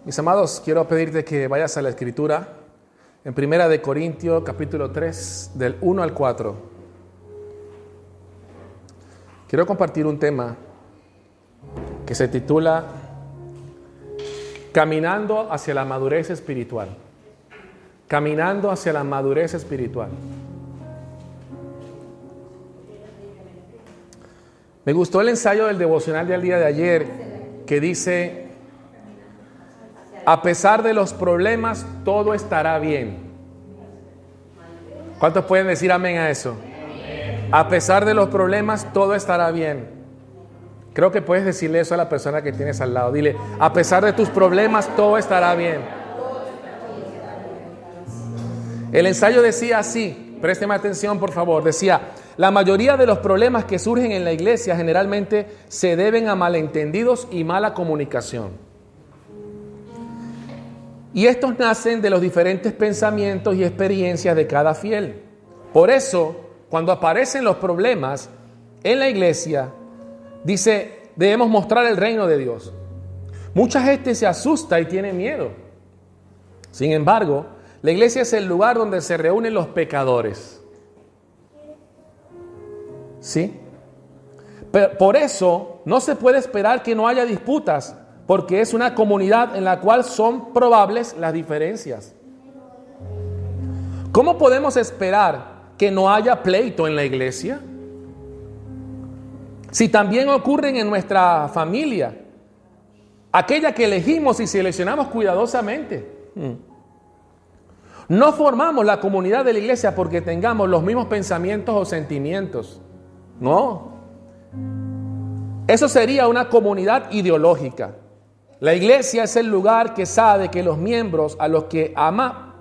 Mis amados, quiero pedirte que vayas a la Escritura en Primera de Corintios, capítulo 3, del 1 al 4. Quiero compartir un tema que se titula Caminando hacia la madurez espiritual. Caminando hacia la madurez espiritual. Me gustó el ensayo del devocional del día de ayer que dice: a pesar de los problemas, todo estará bien. ¿Cuántos pueden decir amén a eso? A pesar de los problemas, todo estará bien. Creo que puedes decirle eso a la persona que tienes al lado. Dile: a pesar de tus problemas, todo estará bien. El ensayo decía así, présteme atención por favor, decía: la mayoría de los problemas que surgen en la iglesia generalmente se deben a malentendidos y mala comunicación. Y estos nacen de los diferentes pensamientos y experiencias de cada fiel. Por eso, cuando aparecen los problemas en la iglesia, dice, debemos mostrar el reino de Dios. Mucha gente se asusta y tiene miedo. Sin embargo, la iglesia es el lugar donde se reúnen los pecadores. ¿Sí? Pero por eso no se puede esperar que no haya disputas, porque es una comunidad en la cual son probables las diferencias. ¿Cómo podemos esperar que no haya pleito en la iglesia? Si también ocurren en nuestra familia, aquella que elegimos y seleccionamos cuidadosamente. No formamos la comunidad de la iglesia porque tengamos los mismos pensamientos o sentimientos. No. Eso sería una comunidad ideológica. La iglesia es el lugar que sabe que los miembros a los que ama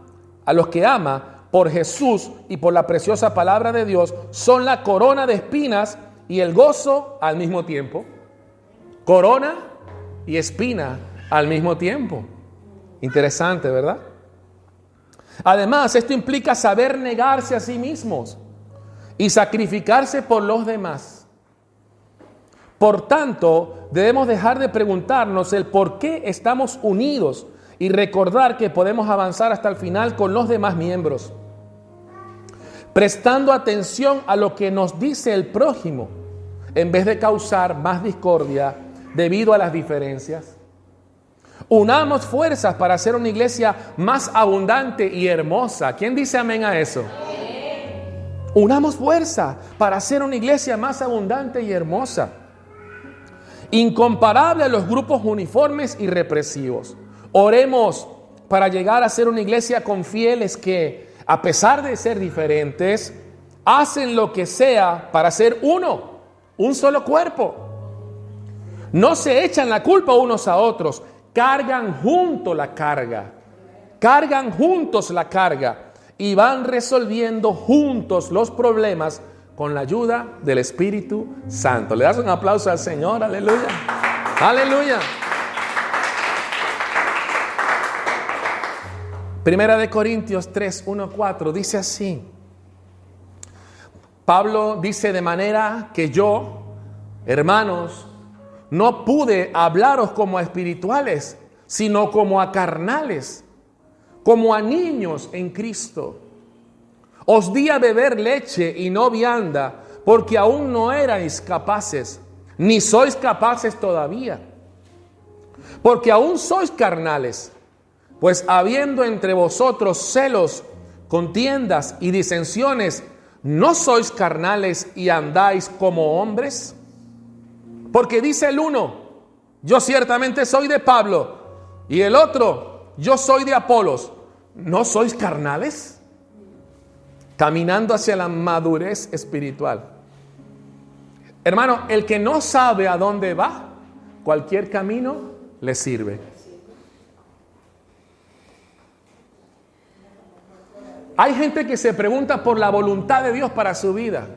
por Jesús y por la preciosa palabra de Dios son la corona de espinas y el gozo al mismo tiempo. Corona y espina al mismo tiempo. Interesante, ¿verdad? Además, esto implica saber negarse a sí mismos y sacrificarse por los demás. Por tanto, debemos dejar de preguntarnos el por qué estamos unidos y recordar que podemos avanzar hasta el final con los demás miembros, prestando atención a lo que nos dice el prójimo, en vez de causar más discordia debido a las diferencias. Unamos fuerzas para hacer una iglesia más abundante y hermosa. ¿Quién dice amén a eso? Unamos fuerza para hacer una iglesia más abundante y hermosa, incomparable a los grupos uniformes y represivos. Oremos para llegar a ser una iglesia con fieles que, a pesar de ser diferentes, hacen lo que sea para ser uno, un solo cuerpo. No se echan la culpa unos a otros, cargan juntos la carga, y van resolviendo juntos los problemas con la ayuda del Espíritu Santo. Le das un aplauso al Señor, aleluya, aleluya. Primera de Corintios 3, 1, 4 dice así. Pablo dice: de manera que yo, hermanos, no pude hablaros como a espirituales, sino como a carnales, como a niños en Cristo. Os di a beber leche y no vianda, porque aún no erais capaces, ni sois capaces todavía, porque aún sois carnales. Pues habiendo entre vosotros celos, contiendas y disensiones, ¿no sois carnales y andáis como hombres? Porque dice el uno: yo ciertamente soy de Pablo, y el otro: yo soy de Apolos. ¿No sois carnales? Caminando hacia la madurez espiritual. Hermano, el que no sabe a dónde va, cualquier camino le sirve. Hay gente que se pregunta por la voluntad de Dios para su vida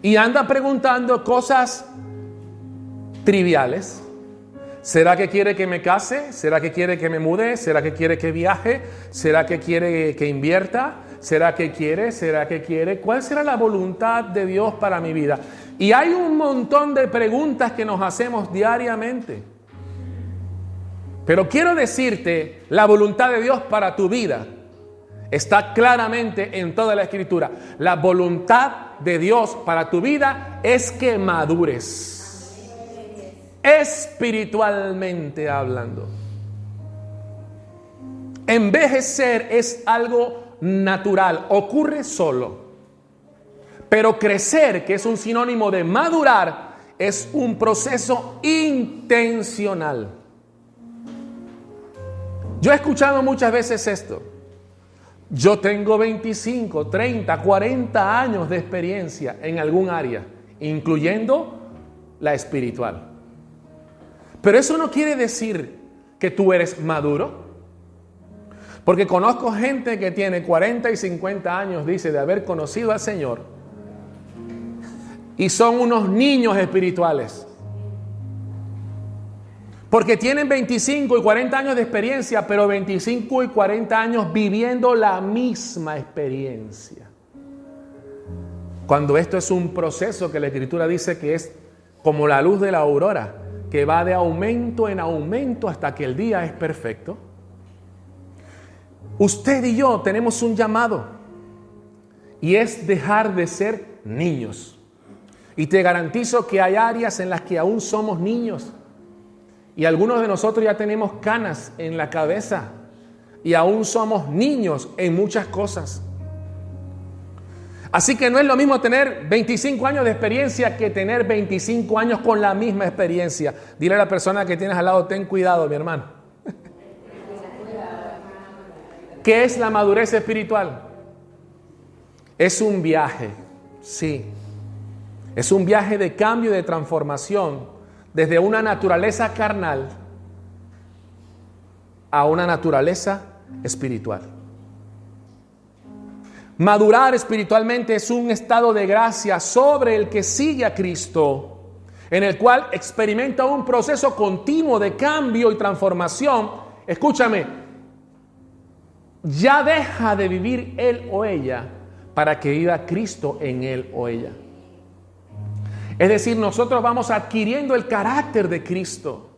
y anda preguntando cosas triviales. ¿Será que quiere que me case? ¿Será que quiere que me mude? ¿Será que quiere que viaje? ¿Será que quiere que invierta? ¿Será que quiere? ¿Será que quiere? ¿Cuál será la voluntad de Dios para mi vida? Y hay un montón de preguntas que nos hacemos diariamente. Pero quiero decirte, la voluntad de Dios para tu vida está claramente en toda la Escritura. La voluntad de Dios para tu vida es que madures, espiritualmente hablando. Envejecer es algo natural, ocurre solo. Pero crecer, que es un sinónimo de madurar, es un proceso intencional. Yo he escuchado muchas veces esto. Yo tengo 25, 30, 40 años de experiencia en algún área, incluyendo la espiritual. Pero eso no quiere decir que tú eres maduro. Porque conozco gente que tiene 40 y 50 años, dice, de haber conocido al Señor. Y son unos niños espirituales. Porque tienen 25 y 40 años de experiencia, pero 25 y 40 años viviendo la misma experiencia. Cuando esto es un proceso que la Escritura dice que es como la luz de la aurora, que va de aumento en aumento hasta que el día es perfecto. Usted y yo tenemos un llamado y es dejar de ser niños. Y te garantizo que hay áreas en las que aún somos niños. Y algunos de nosotros ya tenemos canas en la cabeza y aún somos niños en muchas cosas. Así que no es lo mismo tener 25 años de experiencia que tener 25 años con la misma experiencia. Dile a la persona que tienes al lado, ten cuidado, mi hermano. ¿Qué es la madurez espiritual? Es un viaje, sí. Es un viaje de cambio y de transformación desde una naturaleza carnal a una naturaleza espiritual. Madurar espiritualmente es un estado de gracia sobre el que sigue a Cristo, en el cual experimenta un proceso continuo de cambio y transformación. Escúchame, ya deja de vivir él o ella para que viva Cristo en él o ella. Es decir, nosotros vamos adquiriendo el carácter de Cristo.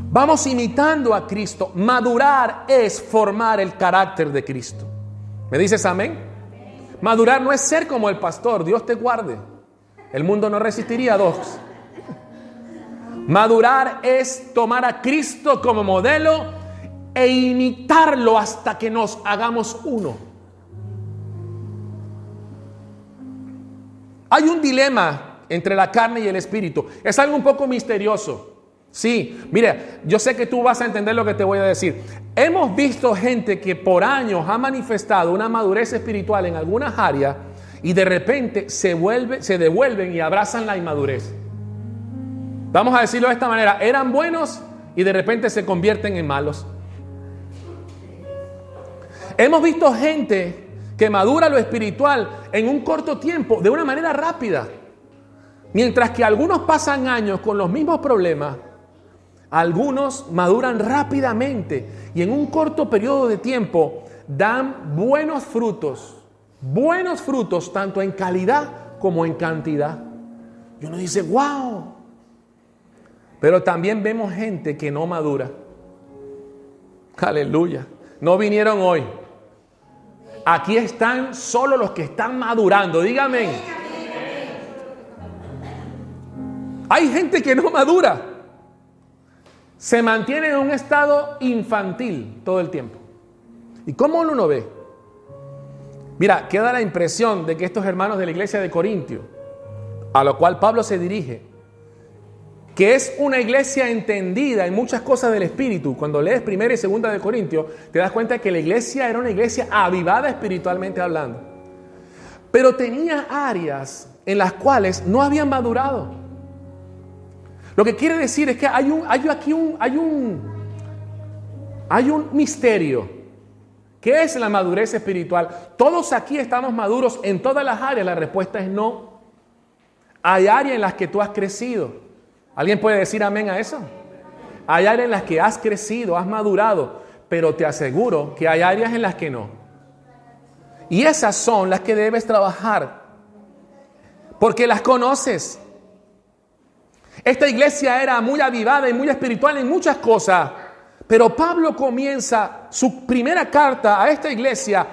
Vamos imitando a Cristo. Madurar es formar el carácter de Cristo. ¿Me dices amén? Madurar no es ser como el pastor. Dios te guarde. El mundo no resistiría a dos. Madurar es tomar a Cristo como modelo e imitarlo hasta que nos hagamos uno. Hay un dilema entre la carne y el espíritu. Es algo un poco misterioso. Sí, mira, yo sé que tú vas a entender lo que te voy a decir. Hemos visto gente que por años ha manifestado una madurez espiritual en algunas áreas y de repente se devuelven y abrazan la inmadurez. Vamos a decirlo de esta manera. Eran buenos y de repente se convierten en malos. Hemos visto gente que madura lo espiritual en un corto tiempo, de una manera rápida. Mientras que algunos pasan años con los mismos problemas, algunos maduran rápidamente y en un corto periodo de tiempo dan buenos frutos tanto en calidad como en cantidad. Y uno dice, wow. Pero también vemos gente que no madura. Aleluya. No vinieron hoy. Aquí están solo los que están madurando. Dígame. Hay gente que no madura. Se mantiene en un estado infantil todo el tiempo. ¿Y cómo uno lo ve? Mira, queda la impresión de que estos hermanos de la iglesia de Corintio, a lo cual Pablo se dirige, que es una iglesia entendida en muchas cosas del Espíritu. Cuando lees 1 y 2 de Corintios, te das cuenta que la iglesia era una iglesia avivada espiritualmente hablando. Pero tenía áreas en las cuales no habían madurado. Lo que quiere decir es que hay un misterio. ¿Qué es la madurez espiritual? Todos aquí estamos maduros en todas las áreas. La respuesta es no. Hay áreas en las que tú has crecido. ¿Alguien puede decir amén a eso? Hay áreas en las que has crecido, has madurado, pero te aseguro que hay áreas en las que no. Y esas son las que debes trabajar, porque las conoces. Esta iglesia era muy avivada y muy espiritual en muchas cosas. Pero Pablo comienza su primera carta a esta iglesia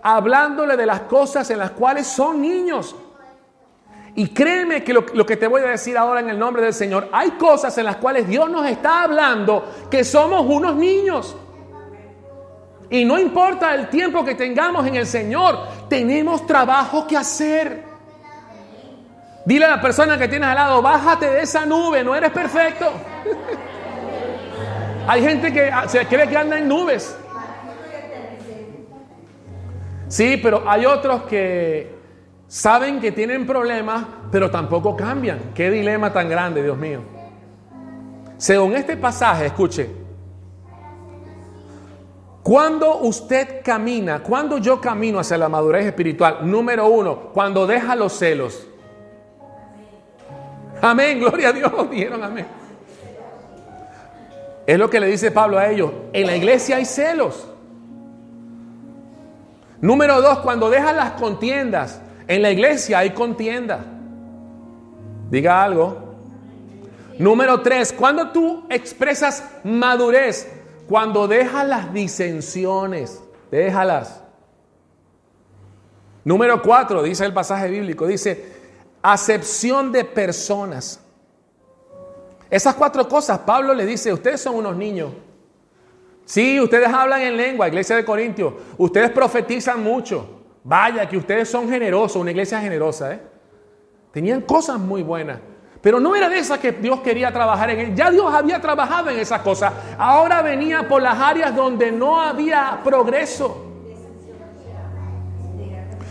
hablándole de las cosas en las cuales son niños. Y créeme que lo que te voy a decir ahora en el nombre del Señor, hay cosas en las cuales Dios nos está hablando que somos unos niños. Y no importa el tiempo que tengamos en el Señor, tenemos trabajo que hacer. Dile a la persona que tienes al lado, bájate de esa nube, no eres perfecto. Hay gente que se cree que anda en nubes. Sí, pero hay otros que saben que tienen problemas, pero tampoco cambian. Qué dilema tan grande, Dios mío. Según este pasaje, escuche. Cuando usted camina, cuando yo camino hacia la madurez espiritual, número 1, cuando deja los celos. Amén, gloria a Dios, dijeron amén. Es lo que le dice Pablo a ellos. En la iglesia hay celos. Número 2, cuando dejas las contiendas. En la iglesia hay contienda. Diga algo. Número 3, cuando tú expresas madurez, cuando dejas las disensiones, déjalas. Número 4, dice el pasaje bíblico, dice, acepción de personas. Esas 4 cosas, Pablo le dice, ustedes son unos niños. Sí, ustedes hablan en lengua, iglesia de Corintios. Ustedes profetizan mucho. Vaya, que ustedes son generosos, una iglesia generosa, Tenían cosas muy buenas. Pero no era de esas que Dios quería trabajar en él. Ya Dios había trabajado en esas cosas. Ahora venía por las áreas donde no había progreso.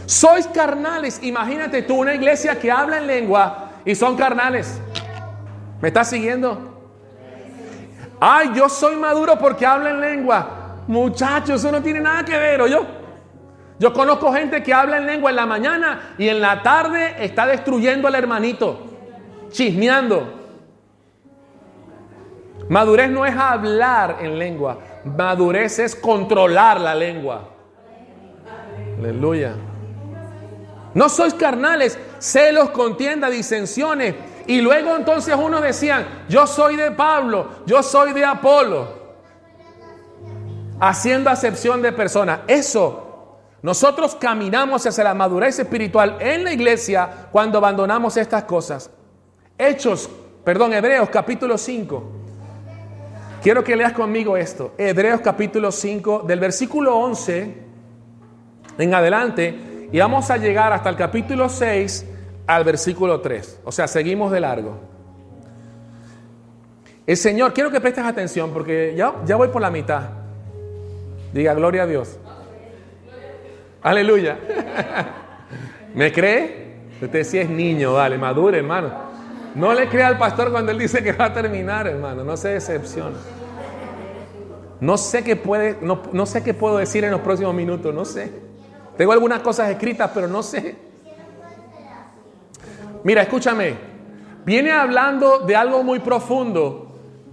Sois carnales. Imagínate tú una iglesia que habla en lengua y son carnales. ¿Me estás siguiendo? Ay, yo soy maduro porque hablo en lengua. Muchachos, eso no tiene nada que ver, ¿o yo conozco gente que habla en lengua en la mañana y en la tarde está destruyendo al hermanito, chismeando. Madurez no es hablar en lengua, madurez es controlar la lengua. Aleluya. No sois carnales, celos, contienda, disensiones. Y luego entonces unos decían, yo soy de Pablo, yo soy de Apolo. Haciendo acepción de personas. Eso. Nosotros caminamos hacia la madurez espiritual en la iglesia cuando abandonamos estas cosas. Hebreos capítulo 5. Quiero que leas conmigo esto. Hebreos capítulo 5, del versículo 11 en adelante. Y vamos a llegar hasta el capítulo 6 al versículo 3. O sea, seguimos de largo. El Señor, quiero que prestes atención porque ya voy por la mitad. Diga, gloria a Dios. Aleluya. ¿Me cree? Usted sí es niño, vale, madure, hermano. No le crea al pastor cuando él dice que va a terminar, hermano. No se decepcione. No sé qué puedo decir en los próximos minutos, no sé. Tengo algunas cosas escritas, pero no sé. Mira, escúchame. Viene hablando de algo muy profundo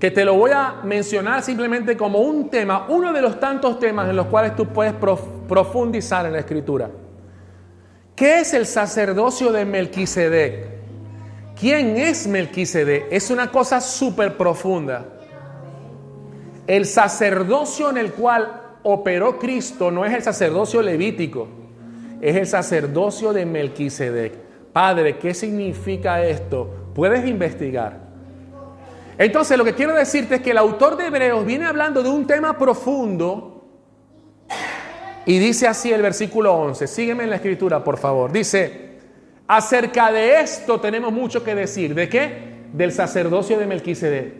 que te lo voy a mencionar simplemente como un tema, uno de los tantos temas en los cuales tú puedes profundizar en la Escritura. ¿Qué es el sacerdocio de Melquisedec? ¿Quién es Melquisedec? Es una cosa súper profunda. El sacerdocio en el cual operó Cristo no es el sacerdocio levítico, es el sacerdocio de Melquisedec. Padre, ¿qué significa esto? Puedes investigar. Entonces, lo que quiero decirte es que el autor de Hebreos viene hablando de un tema profundo y dice así el versículo 11. Sígueme en la escritura, por favor. Dice, acerca de esto tenemos mucho que decir. ¿De qué? Del sacerdocio de Melquisedec.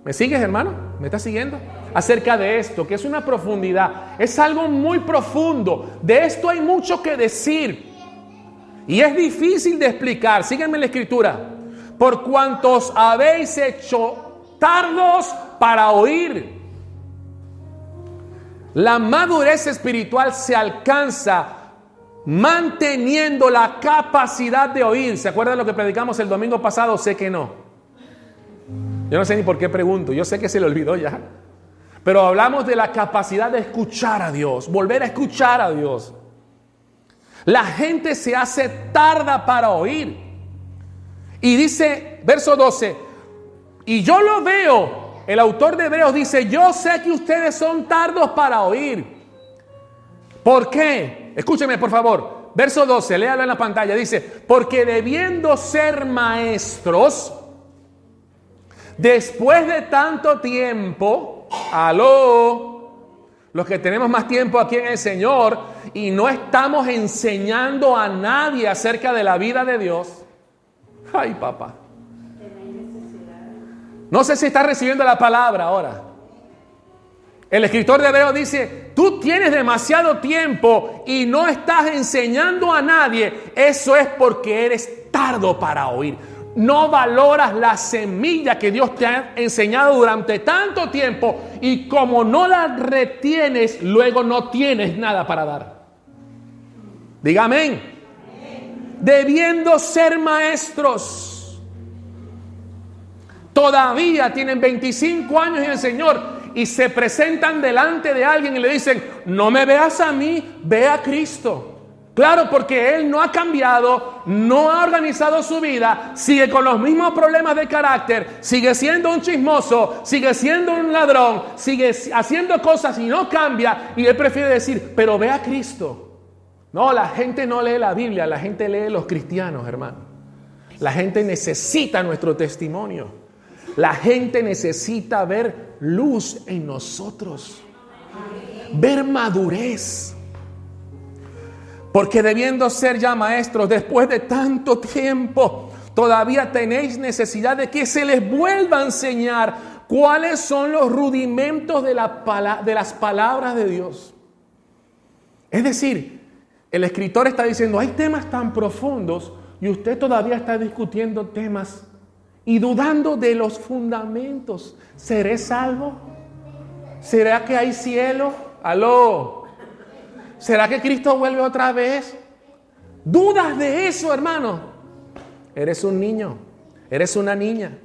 ¿Me sigues, hermano? ¿Me estás siguiendo? Acerca de esto, que es una profundidad. Es algo muy profundo. De esto hay mucho que decir. Y es difícil de explicar. Sígueme en la escritura. Por cuantos habéis hecho tardos para oír. La madurez espiritual se alcanza manteniendo la capacidad de oír. ¿Se acuerdan de lo que predicamos el domingo pasado? Sé que no. Yo no sé ni por qué pregunto. Yo sé que se le olvidó ya. Pero hablamos de la capacidad de escuchar a Dios. Volver a escuchar a Dios. La gente se hace tarda para oír. Y dice, verso 12, Y yo lo veo. El autor de Hebreos dice, yo sé que ustedes son tardos para oír. ¿Por qué? Escúcheme, por favor. Verso 12, léalo en la pantalla. Dice, porque debiendo ser maestros, después de tanto tiempo, los que tenemos más tiempo aquí en el Señor y no estamos enseñando a nadie acerca de la vida de Dios. Ay, papá. No sé si está recibiendo la palabra ahora. El escritor de Hebreos dice, tú tienes demasiado tiempo y no estás enseñando a nadie. Eso es porque eres tardo para oír. No valoras la semilla que Dios te ha enseñado durante tanto tiempo y como no la retienes, luego no tienes nada para dar. Diga amén. Debiendo ser maestros. Todavía tienen 25 años en el Señor y se presentan delante de alguien y le dicen, no me veas a mí, ve a Cristo. Claro, porque él no ha cambiado, no ha organizado su vida, sigue con los mismos problemas de carácter, sigue siendo un chismoso, sigue siendo un ladrón, sigue haciendo cosas y no cambia. Y él prefiere decir, pero ve a Cristo. No, la gente no lee la Biblia, la gente lee los cristianos, hermano. La gente necesita nuestro testimonio. La gente necesita ver luz en nosotros, ver madurez. Porque debiendo ser ya maestros, después de tanto tiempo, todavía tenéis necesidad de que se les vuelva a enseñar cuáles son los rudimentos de las palabras de Dios. Es decir, el escritor está diciendo, hay temas tan profundos y usted todavía está discutiendo temas y dudando de los fundamentos. ¿Seré salvo? ¿Será que hay cielo? ¿Aló? ¿Será que Cristo vuelve otra vez? ¿Dudas de eso, hermano? Eres un niño, eres una niña.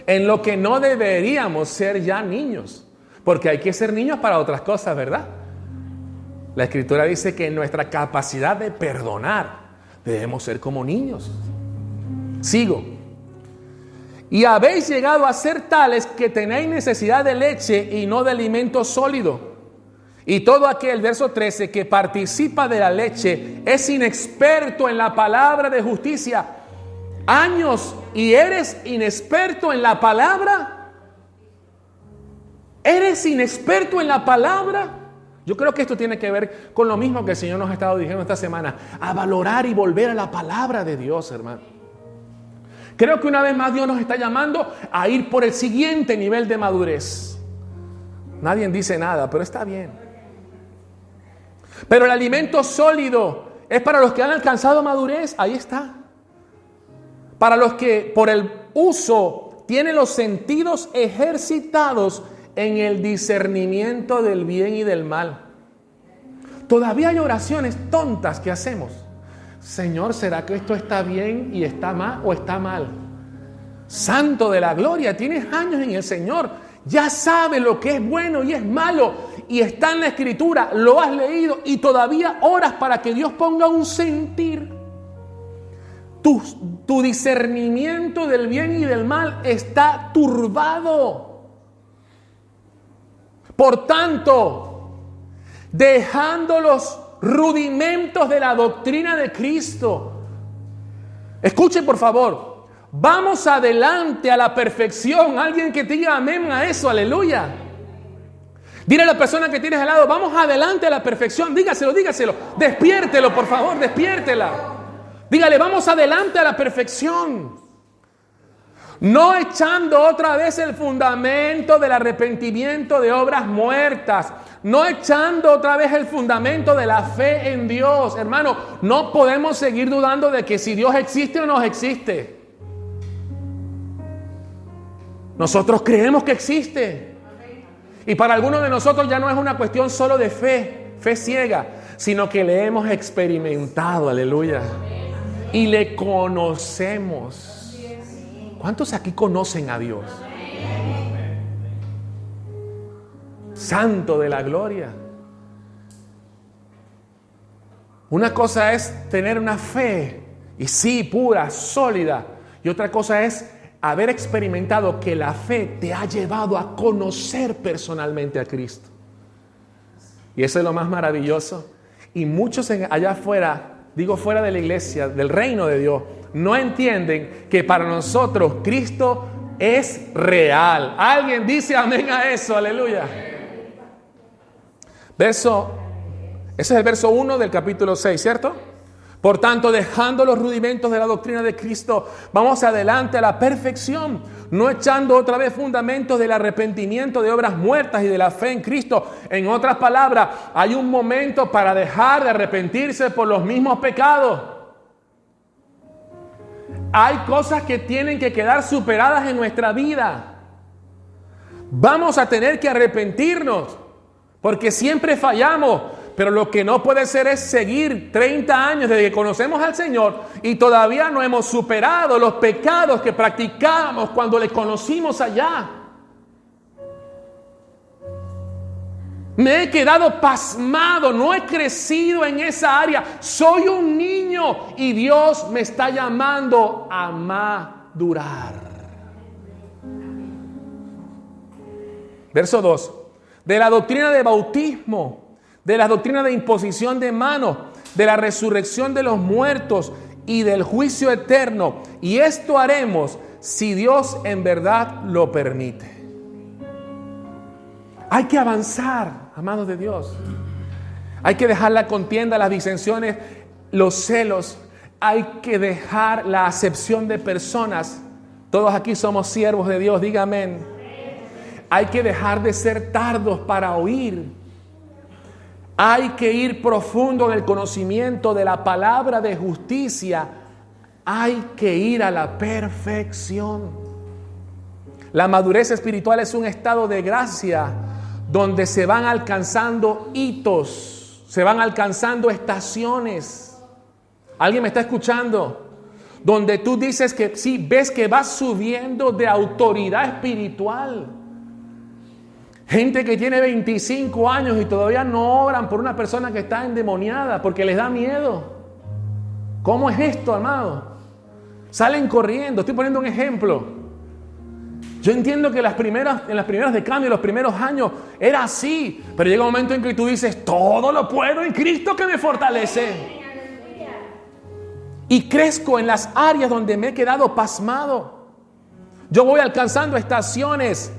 En lo que no deberíamos ser ya niños, porque hay que ser niños para otras cosas, ¿verdad? La Escritura dice que en nuestra capacidad de perdonar debemos ser como niños. Sigo. Y habéis llegado a ser tales que tenéis necesidad de leche y no de alimento sólido. Y todo aquel, verso 13, que participa de la leche es inexperto en la palabra de justicia. Años y eres inexperto en la palabra. ¿Eres inexperto en la palabra? Yo creo que esto tiene que ver con lo mismo que el Señor nos ha estado diciendo esta semana. A valorar y volver a la palabra de Dios, hermano. Creo que una vez más Dios nos está llamando a ir por el siguiente nivel de madurez. Nadie dice nada, pero está bien. Pero el alimento sólido es para los que han alcanzado madurez. Ahí está. Para los que por el uso tienen los sentidos ejercitados en el discernimiento del bien y del mal. Todavía hay oraciones tontas que hacemos. Señor, ¿será que esto está bien y está mal o está mal? Santo de la gloria, tienes años en el Señor, ya sabes lo que es bueno y es malo y está en la Escritura, lo has leído y todavía oras para que Dios ponga un sentir. Tu discernimiento del bien y del mal está turbado. Por tanto, dejando los rudimentos de la doctrina de Cristo. Escuchen por favor. Vamos adelante a la perfección. Alguien que te diga amén a eso, aleluya. Dile a la persona que tienes al lado, vamos adelante a la perfección. Dígaselo. Despiértelo, por favor, despiértela. Dígale, vamos adelante a la perfección. No echando otra vez el fundamento del arrepentimiento de obras muertas. No echando otra vez el fundamento de la fe en Dios. Hermano, no podemos seguir dudando de que si Dios existe o no existe. Nosotros creemos que existe. Y para algunos de nosotros ya no es una cuestión solo de fe ciega, sino que le hemos experimentado, aleluya. Y le conocemos. ¿Cuántos aquí conocen a Dios? Santo de la gloria. Una cosa es tener una fe, y sí, pura, sólida. Y otra cosa es haber experimentado que la fe te ha llevado a conocer personalmente a Cristo. Y eso es lo más maravilloso. Y muchos allá afuera, digo fuera de la iglesia, del reino de Dios, no entienden que para nosotros Cristo es real. Alguien dice amén a eso, aleluya. Ese es el verso 1 del capítulo 6, ¿cierto? Por tanto, dejando los rudimentos de la doctrina de Cristo, vamos adelante a la perfección, no echando otra vez fundamentos del arrepentimiento de obras muertas y de la fe en Cristo. En otras palabras, hay un momento para dejar de arrepentirse por los mismos pecados. Hay cosas que tienen que quedar superadas en nuestra vida. Vamos a tener que arrepentirnos, porque siempre fallamos. Pero lo que no puede ser es seguir 30 años desde que conocemos al Señor y todavía no hemos superado los pecados que practicábamos cuando le conocimos allá. Me he quedado pasmado, no he crecido en esa área. Soy un niño y Dios me está llamando a madurar. Verso 2. De la doctrina de bautismo, de la doctrina de imposición de manos, de la resurrección de los muertos y del juicio eterno. Y esto haremos si Dios en verdad lo permite. Hay que avanzar, amados de Dios. Hay que dejar la contienda, las disensiones, los celos. Hay que dejar la acepción de personas. Todos aquí somos siervos de Dios, diga amén. Hay que dejar de ser tardos para oír. Hay que ir profundo en el conocimiento de la palabra de justicia. Hay que ir a la perfección. La madurez espiritual es un estado de gracia donde se van alcanzando hitos, se van alcanzando estaciones. ¿Alguien me está escuchando? Donde tú dices que sí, ves que vas subiendo de autoridad espiritual. Gente que tiene 25 años y todavía no oran por una persona que está endemoniada porque les da miedo. ¿Cómo es esto, amado? Salen corriendo. Estoy poniendo un ejemplo. Yo entiendo que en las primeras de cambio, los primeros años, era así. Pero llega un momento en que tú dices, todo lo puedo en Cristo que me fortalece. Y crezco en las áreas donde me he quedado pasmado. Yo voy alcanzando estaciones.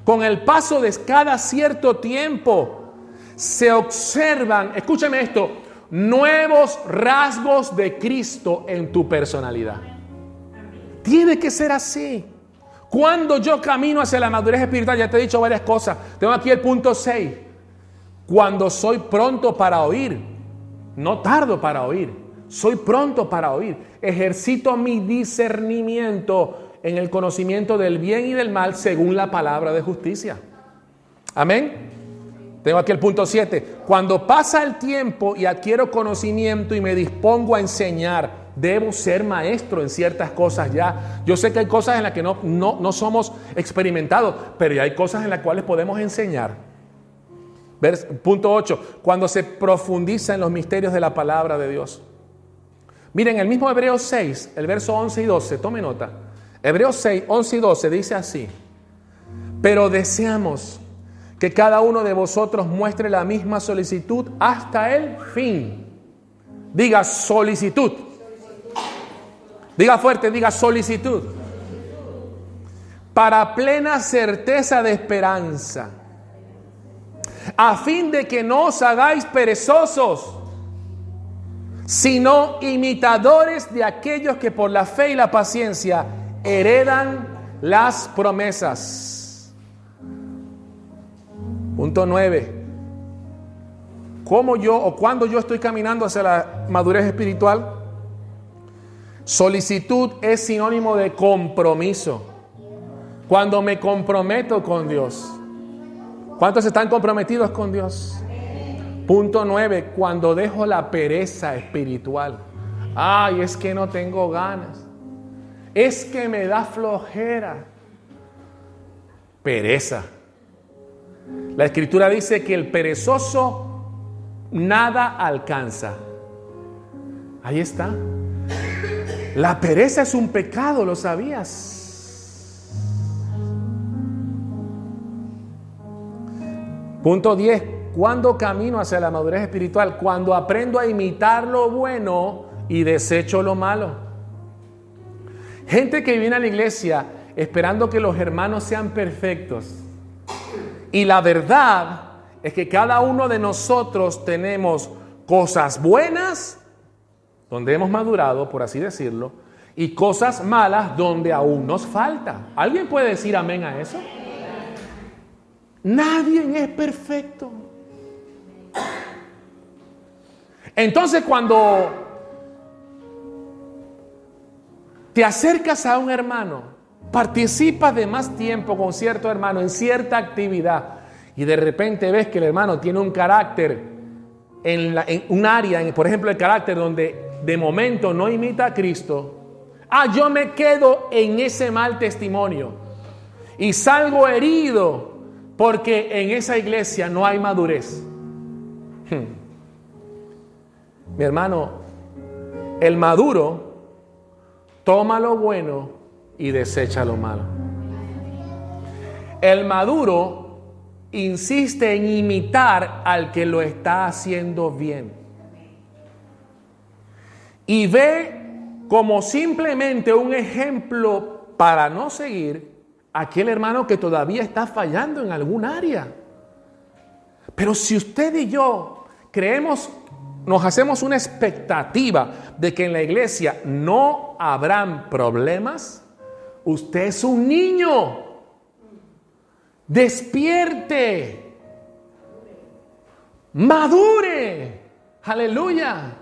Con el paso de cada cierto tiempo se observan, escúchame esto, nuevos rasgos de Cristo en tu personalidad. Tiene que ser así. Cuando yo camino hacia la madurez espiritual, ya te he dicho varias cosas. Tengo aquí el punto 6. Cuando soy pronto para oír, no tardo para oír, soy pronto para oír. Ejercito mi discernimiento en el conocimiento del bien y del mal según la palabra de justicia. Amén. Tengo aquí el punto 7. Cuando pasa el tiempo y adquiero conocimiento y me dispongo a enseñar, debo ser maestro en ciertas cosas ya. Yo sé que hay cosas en las que no somos experimentados, pero hay cosas en las cuales podemos enseñar. Punto 8. Cuando se profundiza en los misterios de la palabra de Dios. Miren, el mismo Hebreos 6, el verso 11 y 12, tome nota. Hebreos 6, 11 y 12 dice así: pero deseamos que cada uno de vosotros muestre la misma solicitud hasta el fin. Diga solicitud. Diga fuerte, diga solicitud. Para plena certeza de esperanza, a fin de que no os hagáis perezosos, sino imitadores de aquellos que por la fe y la paciencia heredan las promesas. Punto 9. Cuando yo estoy caminando hacia la madurez espiritual, solicitud es sinónimo de compromiso. Cuando me comprometo con Dios. ¿Cuántos están comprometidos con Dios? Punto 9. Cuando dejo la pereza espiritual. Ay, es que no tengo ganas. Es que me da flojera. Pereza. La Escritura dice que el perezoso nada alcanza. Ahí está. La pereza es un pecado, ¿lo sabías? Punto 10. ¿Cuándo camino hacia la madurez espiritual? Cuando aprendo a imitar lo bueno y desecho lo malo. Gente que viene a la iglesia esperando que los hermanos sean perfectos. Y la verdad es que cada uno de nosotros tenemos cosas buenas, donde hemos madurado, por así decirlo, y cosas malas donde aún nos falta. ¿Alguien puede decir amén a eso? Nadie es perfecto. Entonces, cuando te acercas a un hermano, participas de más tiempo con cierto hermano en cierta actividad y de repente ves que el hermano tiene un carácter en un área, por ejemplo el carácter donde de momento no imita a Cristo, yo me quedo en ese mal testimonio y salgo herido porque en esa iglesia no hay madurez. Mi hermano, el maduro toma lo bueno y desecha lo malo. El maduro insiste en imitar al que lo está haciendo bien. Y ve como simplemente un ejemplo para no seguir aquel hermano que todavía está fallando en algún área. Pero si usted y yo nos hacemos una expectativa de que en la iglesia no habrán problemas, usted es un niño. Despierte. Madure. Aleluya.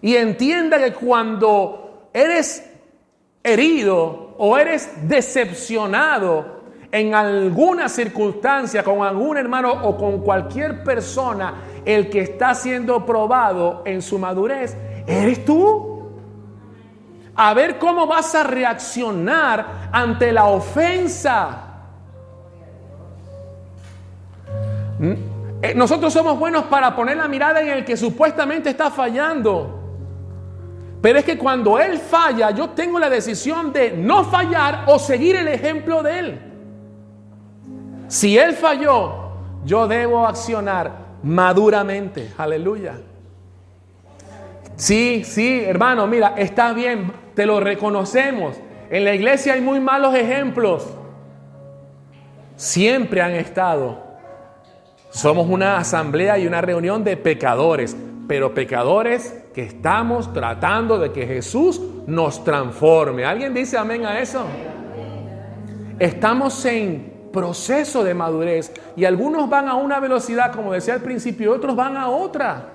Y entienda que cuando eres herido o eres decepcionado en alguna circunstancia con algún hermano o con cualquier persona, el que está siendo probado en su madurez eres tú. A ver cómo vas a reaccionar ante la ofensa. Nosotros somos buenos para poner la mirada en el que supuestamente está fallando. Pero es que cuando él falla, yo tengo la decisión de no fallar o seguir el ejemplo de él. Si él falló, yo debo accionar maduramente. Aleluya. Sí, hermano, mira, está bien, te lo reconocemos. En la iglesia hay muy malos ejemplos. Siempre han estado. Somos una asamblea y una reunión de pecadores, pero pecadores que estamos tratando de que Jesús nos transforme. ¿Alguien dice amén a eso? Estamos en proceso de madurez y algunos van a una velocidad, como decía al principio, y otros van a otra.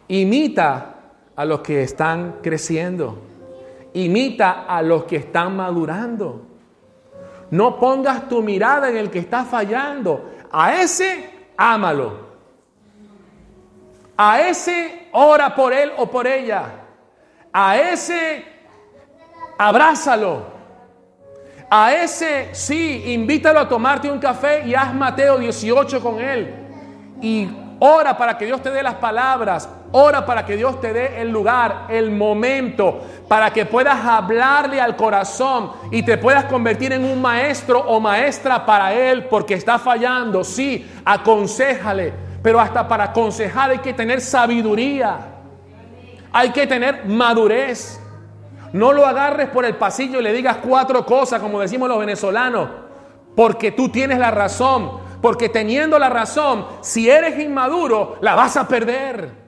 Imita a los que están creciendo. Imita a los que están madurando. No pongas tu mirada en el que está fallando. A ese, ámalo. A ese, ora por él o por ella. A ese, abrázalo. A ese, sí, invítalo a tomarte un café y haz Mateo 18 con él. Y ora para que Dios te dé las palabras. Ora para que Dios te dé el lugar, el momento, para que puedas hablarle al corazón y te puedas convertir en un maestro o maestra para él porque está fallando. Sí, aconséjale, pero hasta para aconsejar hay que tener sabiduría. Hay que tener madurez. No lo agarres por el pasillo y le digas 4 cosas, como decimos los venezolanos, porque tú tienes la razón. Porque teniendo la razón, si eres inmaduro, la vas a perder.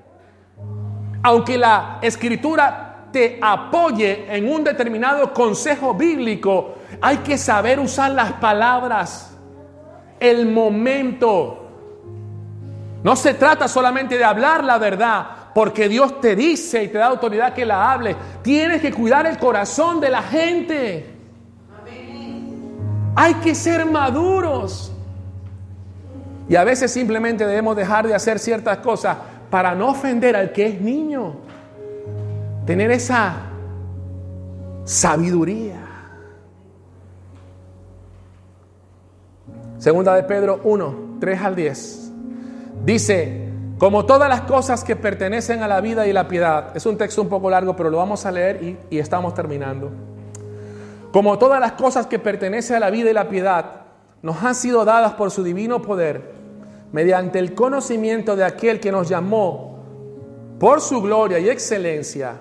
Aunque la Escritura te apoye en un determinado consejo bíblico, hay que saber usar las palabras, el momento. No se trata solamente de hablar la verdad, porque Dios te dice y te da autoridad que la hable. Tienes que cuidar el corazón de la gente. Hay que ser maduros. Y a veces simplemente debemos dejar de hacer ciertas cosas para no ofender al que es niño. Tener esa sabiduría. Segunda de Pedro 1, 3 al 10. Dice, como todas las cosas que pertenecen a la vida y la piedad. Es un texto un poco largo, pero lo vamos a leer y estamos terminando. Como todas las cosas que pertenecen a la vida y la piedad, nos han sido dadas por su divino poder, mediante el conocimiento de aquel que nos llamó por su gloria y excelencia,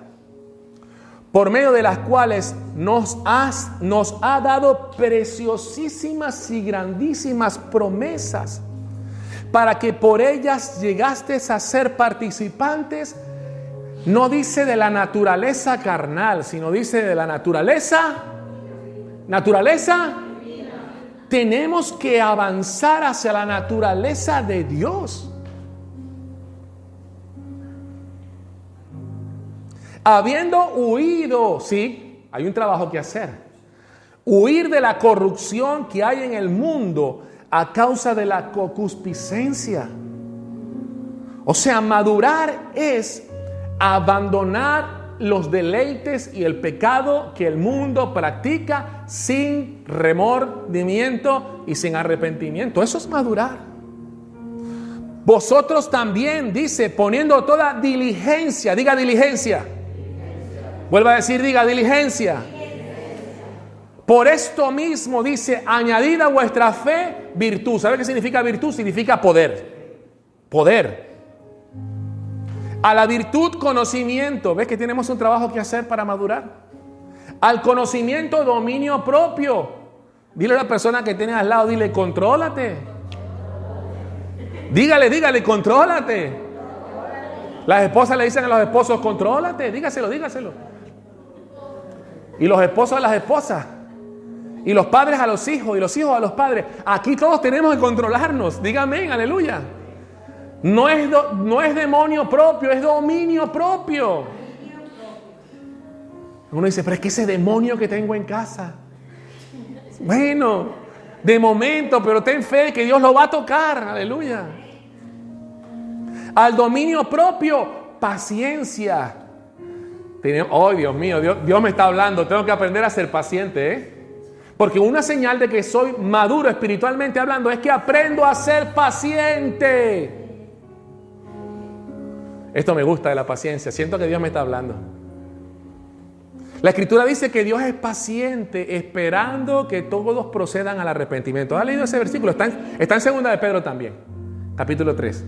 por medio de las cuales nos ha dado preciosísimas y grandísimas promesas, para que por ellas llegastes a ser participantes, no dice de la naturaleza carnal, sino dice de la naturaleza. Tenemos que avanzar hacia la naturaleza de Dios. Habiendo huido, sí, hay un trabajo que hacer. Huir de la corrupción que hay en el mundo a causa de la concupiscencia. O sea, madurar es abandonar los deleites y el pecado que el mundo practica sin remordimiento y sin arrepentimiento. Eso es madurar. Vosotros también, dice, poniendo toda diligencia. Diga diligencia. Vuelva a decir, diga diligencia. Por esto mismo, dice, añadid a vuestra fe virtud. ¿Sabe qué significa virtud? Significa poder. Poder. A la virtud, conocimiento. ¿Ves que tenemos un trabajo que hacer para madurar? Al conocimiento, dominio propio. Dile a la persona que tiene al lado, dile, contrólate. Dígale, contrólate. Las esposas le dicen a los esposos, contrólate. Dígaselo. Y los esposos a las esposas. Y los padres a los hijos. Y los hijos a los padres. Aquí todos tenemos que controlarnos. Dígame, aleluya. No es demonio propio, es dominio propio. Uno dice, pero es que ese demonio que tengo en casa. Bueno, de momento, pero ten fe que Dios lo va a tocar. Aleluya. Al dominio propio, paciencia. Oh, Dios mío, Dios me está hablando. Tengo que aprender a ser paciente, Porque una señal de que soy maduro espiritualmente hablando es que aprendo a ser paciente. Esto me gusta de la paciencia. Siento que Dios me está hablando. La Escritura dice que Dios es paciente, esperando que todos procedan al arrepentimiento. ¿Has leído ese versículo? Está en 2 de Pedro también, capítulo 3.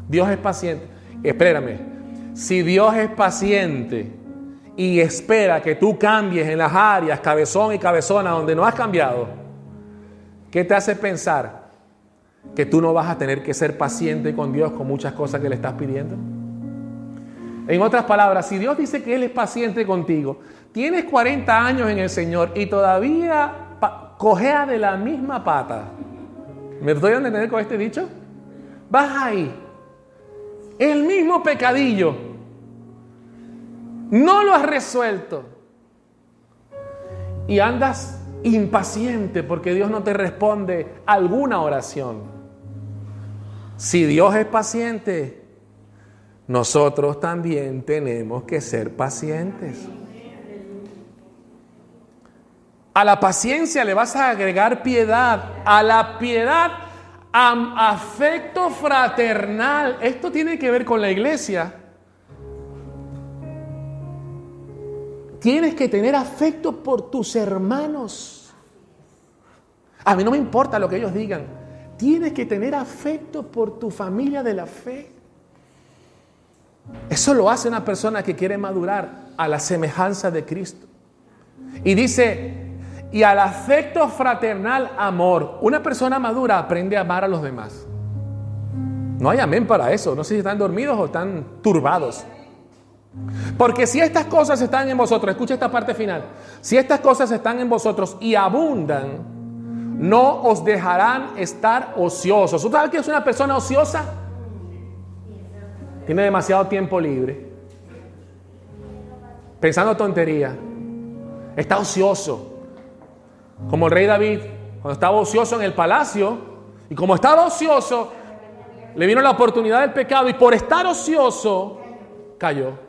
Dios es paciente. Espérame. Si Dios es paciente y espera que tú cambies en las áreas, cabezón y cabezona, donde no has cambiado, ¿qué te hace pensar que tú no vas a tener que ser paciente con Dios con muchas cosas que le estás pidiendo? En otras palabras, si Dios dice que Él es paciente contigo, tienes 40 años en el Señor y todavía cojea de la misma pata. ¿Me estoy dando a entender con este dicho? Vas ahí, el mismo pecadillo, no lo has resuelto y andas impaciente porque Dios no te responde alguna oración. Si Dios es paciente, nosotros también tenemos que ser pacientes. A la paciencia le vas a agregar piedad. A la piedad, afecto fraternal. Esto tiene que ver con la iglesia. Tienes que tener afecto por tus hermanos. A mí no me importa lo que ellos digan. Tienes que tener afecto por tu familia de la fe. Eso lo hace una persona que quiere madurar a la semejanza de Cristo. Y dice, y al afecto fraternal amor. Una persona madura aprende a amar a los demás. No hay amén para eso. No sé si están dormidos o están turbados. Porque si estas cosas están en vosotros, escucha esta parte final. Si estas cosas están en vosotros y abundan, no os dejarán estar ociosos. ¿Usted sabe que es una persona ociosa? Tiene demasiado tiempo libre, pensando tontería. Está ocioso. Como el rey David, cuando estaba ocioso en el palacio, y como estaba ocioso, le vino la oportunidad del pecado, y por estar ocioso, cayó.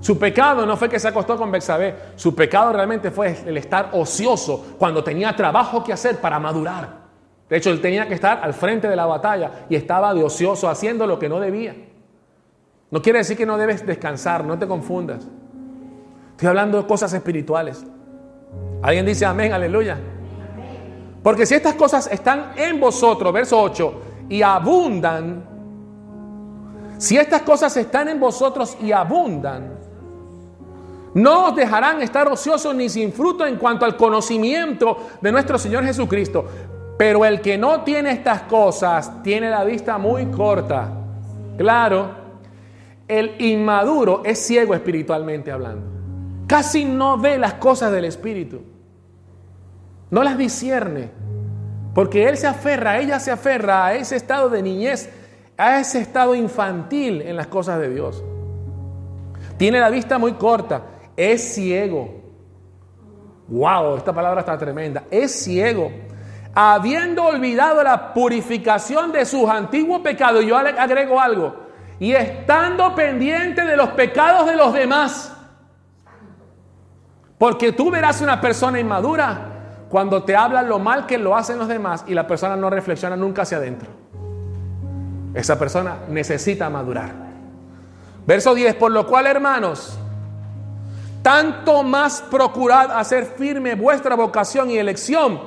Su pecado no fue que se acostó con Betsabé, su pecado realmente fue el estar ocioso cuando tenía trabajo que hacer para madurar. De hecho, él tenía que estar al frente de la batalla y estaba de ocioso haciendo lo que no debía. No quiere decir que no debes descansar, no te confundas. Estoy hablando de cosas espirituales. ¿Alguien dice amén, aleluya? Porque si estas cosas están en vosotros, verso 8, y abundan, si estas cosas están en vosotros y abundan, no os dejarán estar ociosos ni sin fruto en cuanto al conocimiento de nuestro Señor Jesucristo. Pero el que no tiene estas cosas tiene la vista muy corta. Claro, el inmaduro es ciego espiritualmente hablando. Casi no ve las cosas del Espíritu. No las discierne. Porque ella se aferra a ese estado de niñez, a ese estado infantil en las cosas de Dios. Tiene la vista muy corta. Es ciego. Wow, esta palabra está tremenda. Es ciego. Habiendo olvidado la purificación de sus antiguos pecados. Yo agrego algo. Y estando pendiente de los pecados de los demás. Porque tú verás una persona inmadura cuando te hablan lo mal que lo hacen los demás y la persona no reflexiona nunca hacia adentro. Esa persona necesita madurar. Verso 10. Por lo cual, hermanos, tanto más procurad hacer firme vuestra vocación y elección,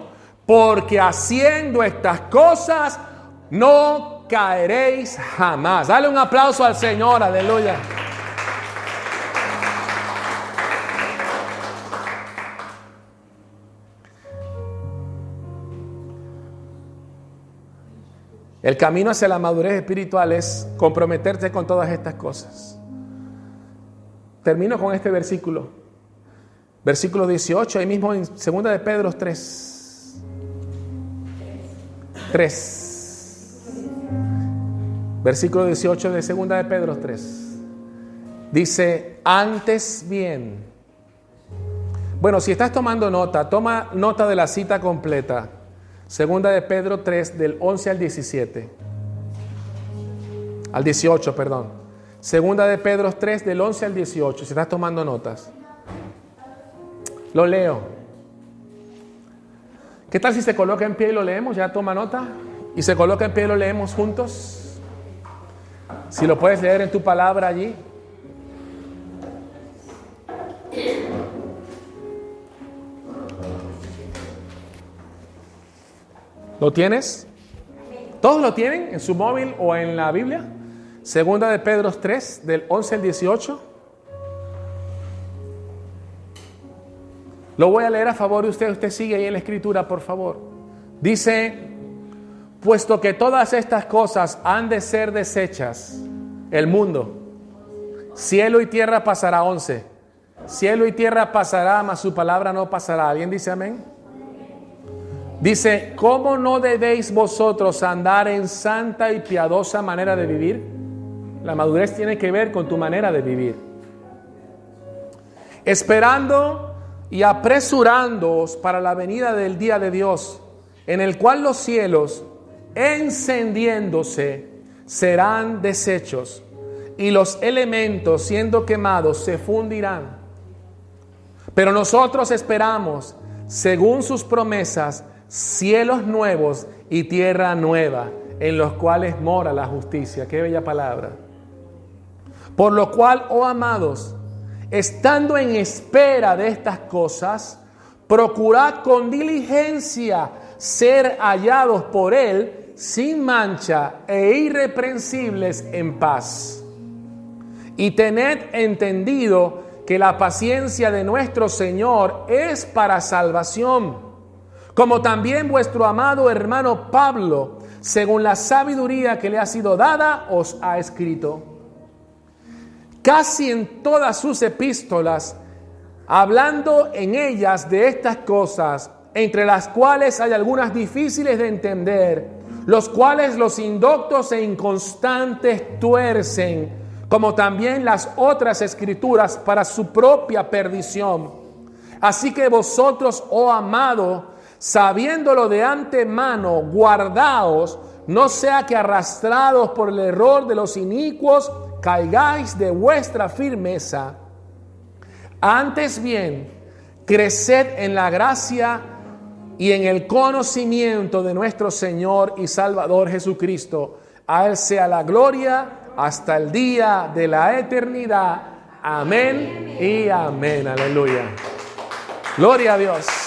porque haciendo estas cosas no caeréis jamás. Dale un aplauso al Señor, aleluya. El camino hacia la madurez espiritual es comprometerte con todas estas cosas. Termino con este versículo. Versículo 18, ahí mismo en 2 de Pedro 3. Versículo 18 de 2 de Pedro 3. Dice, antes bien. Bueno, si estás tomando nota, toma nota de la cita completa. 2 de Pedro 3, del 11 al 17. Al 18, perdón. 2 de Pedro 3, del 11 al 18. Si estás tomando notas. Lo leo. ¿Qué tal si se coloca en pie y lo leemos? Ya toma nota. Y se coloca en pie y lo leemos juntos. Si lo puedes leer en tu palabra allí. ¿Lo tienes? ¿Todos lo tienen en su móvil o en la Biblia? 2 de Pedro 3, del 11 al 18. Lo voy a leer a favor de usted. Usted sigue ahí en la escritura, por favor. Dice, puesto que todas estas cosas han de ser deshechas, el mundo, cielo y tierra pasará. 11. Cielo y tierra pasará, mas su palabra no pasará. ¿Alguien dice amén? Dice, ¿cómo no debéis vosotros andar en santa y piadosa manera de vivir? La madurez tiene que ver con tu manera de vivir. Esperando y apresurándoos para la venida del día de Dios, en el cual los cielos, encendiéndose, serán deshechos, y los elementos, siendo quemados, se fundirán. Pero nosotros esperamos, según sus promesas, cielos nuevos y tierra nueva, en los cuales mora la justicia. Qué bella palabra. Por lo cual, oh amados, estando en espera de estas cosas, procurad con diligencia ser hallados por Él sin mancha e irreprensibles en paz. Y tened entendido que la paciencia de nuestro Señor es para salvación, como también vuestro amado hermano Pablo, según la sabiduría que le ha sido dada, os ha escrito. Casi en todas sus epístolas, hablando en ellas de estas cosas, entre las cuales hay algunas difíciles de entender, los cuales los indoctos e inconstantes tuercen, como también las otras escrituras, para su propia perdición. Así que vosotros, oh amado, sabiéndolo de antemano, guardaos, no sea que arrastrados por el error de los inicuos, caigáis de vuestra firmeza. Antes bien, creced en la gracia y en el conocimiento de nuestro Señor y Salvador Jesucristo. A Él sea la gloria hasta el día de la eternidad. Amén y amén. Aleluya. Gloria a Dios.